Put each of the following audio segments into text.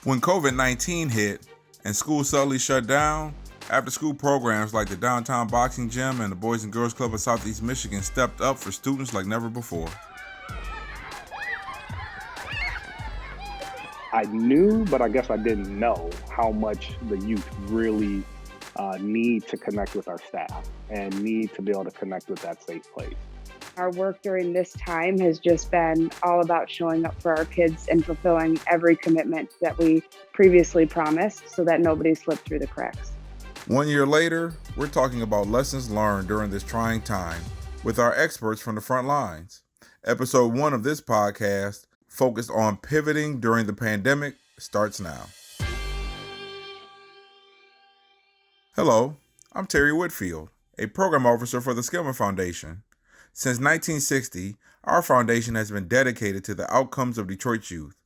When COVID-19 hit and school suddenly shut down, after-school programs like the Downtown Boxing Gym and the Boys and Girls Club of Southeast Michigan stepped up for students like never before. I knew, but I guess I didn't know how much the youth really need to connect with our staff and need to be able to connect with that safe place. Our work during this time has just been all about showing up for our kids and fulfilling every commitment that we previously promised so that nobody slipped through the cracks. 1 year later, we're talking about lessons learned during this trying time with our experts from the front lines. Episode 1 of this podcast, focused on pivoting during the pandemic, starts now. Hello, I'm Terry Whitfield, a program officer for the Skillman Foundation. Since 1960, our foundation has been dedicated to the outcomes of Detroit's youth.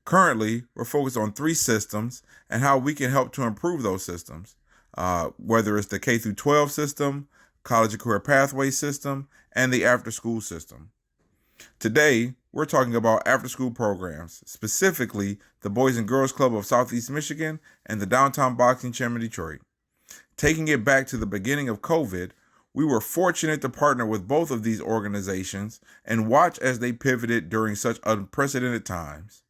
Currently, we're focused on 3 systems and how we can help to improve those systems, whether it's the K-12 system, college and career pathway system, and the after-school system. Today, we're talking about after-school programs, specifically the Boys and Girls Club of Southeast Michigan and the Downtown Boxing Gym in Detroit. Taking it back to the beginning of COVID, we were fortunate to partner with both of these organizations and watch as they pivoted during such unprecedented times.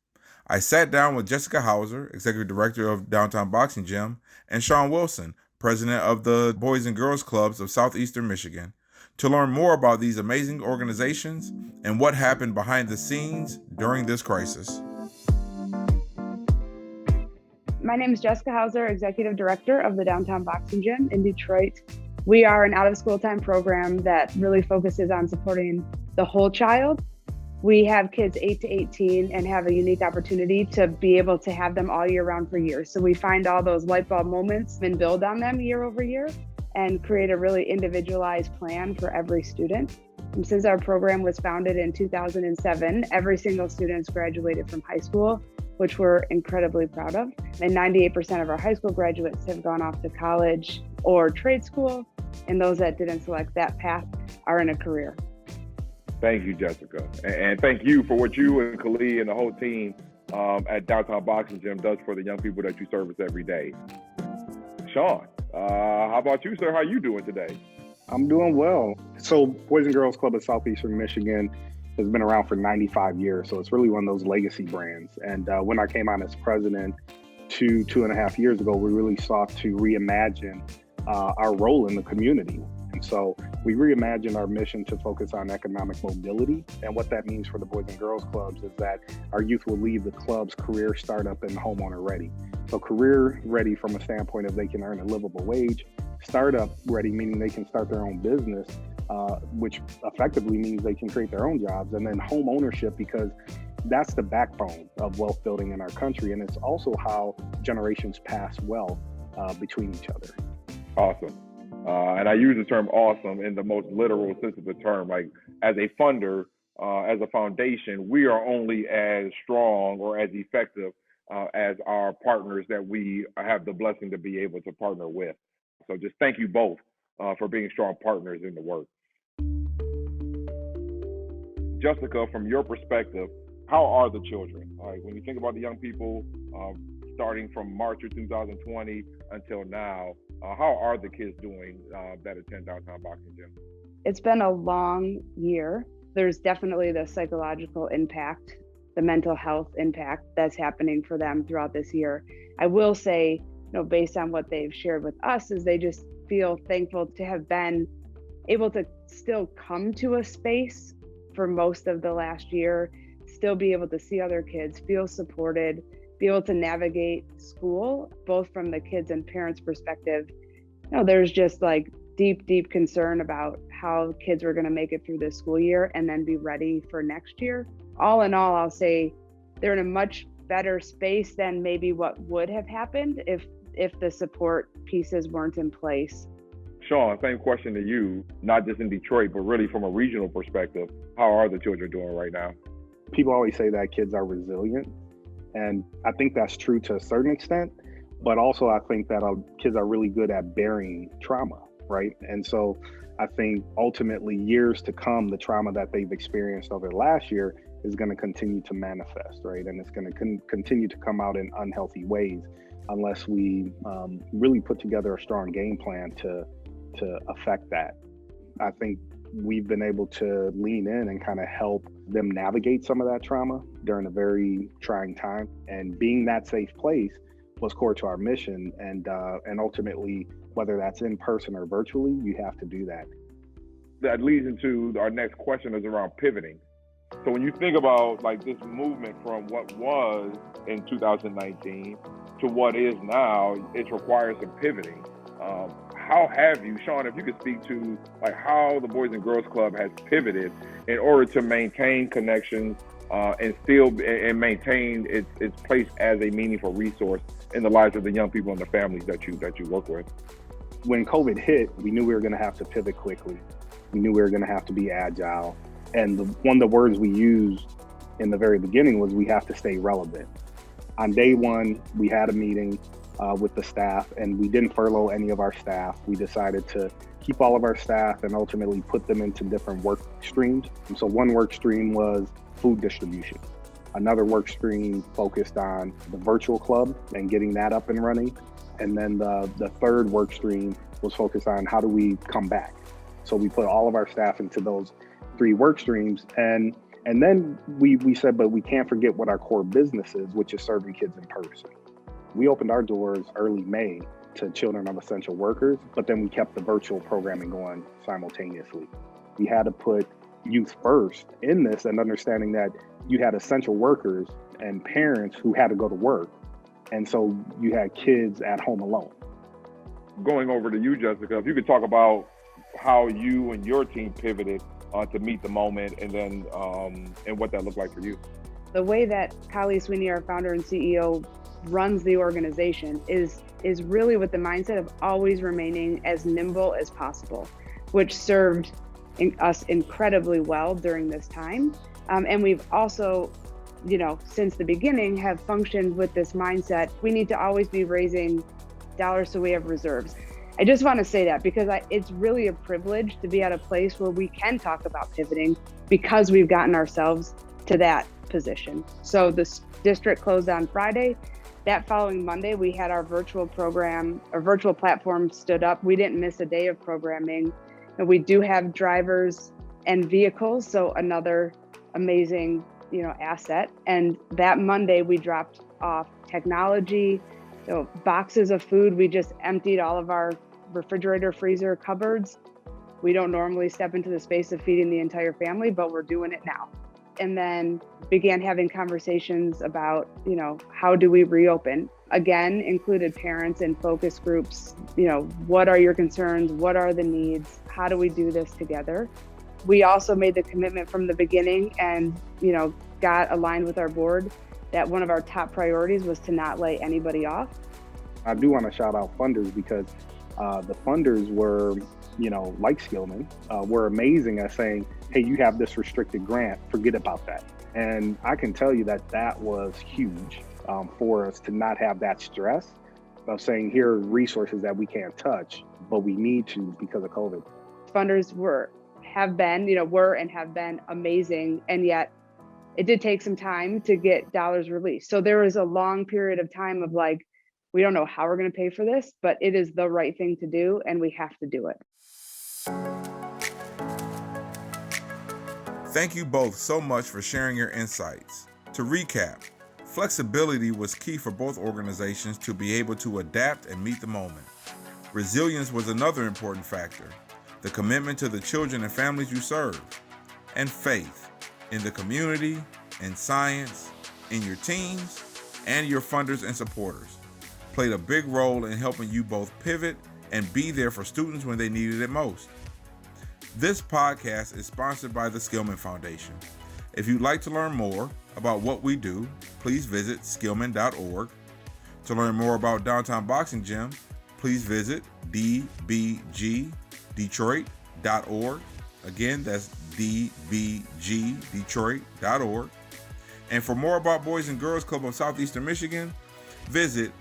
I sat down with Jessica Hauser, Executive Director of Downtown Boxing Gym, and Sean Wilson, President of the Boys and Girls Clubs of Southeastern Michigan, to learn more about these amazing organizations and what happened behind the scenes during this crisis. My name is Jessica Hauser, Executive Director of the Downtown Boxing Gym in Detroit. We are an out-of-school time program that really focuses on supporting the whole child. We have kids 8 to 18 and have a unique opportunity to be able to have them all year round for years. So we find all those light bulb moments and build on them year over year and create a really individualized plan for every student. And since our program was founded in 2007, every single student has graduated from high school, which we're incredibly proud of. And 98% of our high school graduates have gone off to college or trade school, and those that didn't select that path are in a career. Thank you, Jessica. And thank you for what you and Khalid and the whole team at Downtown Boxing Gym does for the young people that you service every day. Sean, how about you, sir? How are you doing today? I'm doing well. So Boys and Girls Club of Southeastern Michigan has been around for 95 years. So it's really one of those legacy brands. And when I came on as president 2.5 years ago, we really sought to reimagine our role in the community. And so we reimagined our mission to focus on economic mobility. And what that means for the Boys and Girls Clubs is that our youth will leave the club's career startup and homeowner ready. So career ready from a standpoint of they can earn a livable wage, startup ready, meaning they can start their own business, which effectively means they can create their own jobs, and then home ownership, because that's the backbone of wealth building in our country. And it's also how generations pass wealth between each other. Awesome. And I use the term awesome in the most literal sense of the term. Like, as a funder, as a foundation, we are only as strong or as effective as our partners that we have the blessing to be able to partner with. So just thank you both for being strong partners in the work. Jessica, from your perspective, how are the children? When you think about the young people, starting from March of 2020 until now, how are the kids doing that attend Downtown Boxing Gym? It's been a long year. There's definitely the psychological impact, the mental health impact that's happening for them throughout this year. I will say, based on what they've shared with us, is they just feel thankful to have been able to still come to a space for most of the last year, still be able to see other kids, feel supported, be able to navigate school, both from the kids and parents' perspective. There's just like deep concern about how kids were going to make it through this school year and then be ready for next year. All in all, I'll say they're in a much better space than maybe what would have happened if the support pieces weren't in place. Sean, same question to you, not just in Detroit, but really from a regional perspective. How are the children doing right now? People always say that kids are resilient. And I think that's true to a certain extent, but also I think that kids are really good at bearing trauma, right? And so I think ultimately years to come, the trauma that they've experienced over the last year is going to continue to manifest, right? And it's going to continue to come out in unhealthy ways unless we really put together a strong game plan to affect that. I think we've been able to lean in and kind of help them navigate some of that trauma during a very trying time. And being that safe place was core to our mission. And ultimately, whether that's in person or virtually, you have to do that. That leads into our next question is around pivoting. So when you think about like this movement from what was in 2019 to what is now, it requires some pivoting. How have you, Sean, if you could speak to like how the Boys and Girls Club has pivoted in order to maintain connections and still and maintain its place as a meaningful resource in the lives of the young people and the families that you work with? When COVID hit, we knew we were going to have to pivot quickly. We knew we were going to have to be agile. And one of the words we used in the very beginning was we have to stay relevant. On day one, we had a meeting with the staff, and we didn't furlough any of our staff. We decided to keep all of our staff and ultimately put them into different work streams. And so one work stream was food distribution. Another work stream focused on the virtual club and getting that up and running. And then the third work stream was focused on how do we come back. So we put all of our staff into those 3 work streams. And then we said, but we can't forget what our core business is, which is serving kids in person. We opened our doors early May to children of essential workers, but then we kept the virtual programming going simultaneously. We had to put youth first in this, and understanding that you had essential workers and parents who had to go to work. And so you had kids at home alone. Going over to you, Jessica, if you could talk about how you and your team pivoted to meet the moment, and then and what that looked like for you. The way that Kali Sweeney, our founder and CEO, runs the organization is really with the mindset of always remaining as nimble as possible, which served us incredibly well during this time. And we've also, since the beginning have functioned with this mindset. We need to always be raising dollars so we have reserves. I just want to say that because it's really a privilege to be at a place where we can talk about pivoting because we've gotten ourselves to that position. So the district closed on Friday. That following Monday, we had our virtual platform stood up. We didn't miss a day of programming. And we do have drivers and vehicles, so another amazing, asset. And that Monday, we dropped off technology, boxes of food. We just emptied all of our refrigerator, freezer cupboards. We don't normally step into the space of feeding the entire family, but we're doing it now. And then began having conversations about, how do we reopen? Again, included parents and focus groups. What are your concerns? What are the needs? How do we do this together? We also made the commitment from the beginning and, got aligned with our board that one of our top priorities was to not lay anybody off. I do want to shout out funders because the funders were, like Skillman, were amazing at saying, hey, you have this restricted grant, forget about that. And I can tell you that was huge for us to not have that stress of saying, here are resources that we can't touch, but we need to because of COVID. Funders have been amazing. And yet it did take some time to get dollars released. So there was a long period of time of we don't know how we're going to pay for this, but it is the right thing to do, and we have to do it. Thank you both so much for sharing your insights. To recap, flexibility was key for both organizations to be able to adapt and meet the moment. Resilience was another important factor, the commitment to the children and families you serve, and faith in the community, in science, in your teams, and your funders and supporters played a big role in helping you both pivot and be there for students when they needed it most. This podcast is sponsored by the Skillman Foundation. If you'd like to learn more about what we do, please visit skillman.org. To learn more about Downtown Boxing Gym, please visit DBGdetroit.org. Again, that's DBGdetroit.org. And for more about Boys and Girls Club of Southeastern Michigan, visit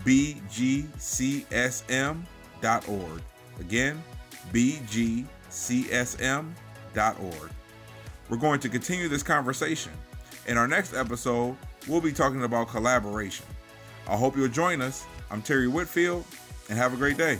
BGCSM.org. Again, BGCSM.org. We're going to continue this conversation. In our next episode, we'll be talking about collaboration. I hope you'll join us. I'm Terry Whitfield, and have a great day.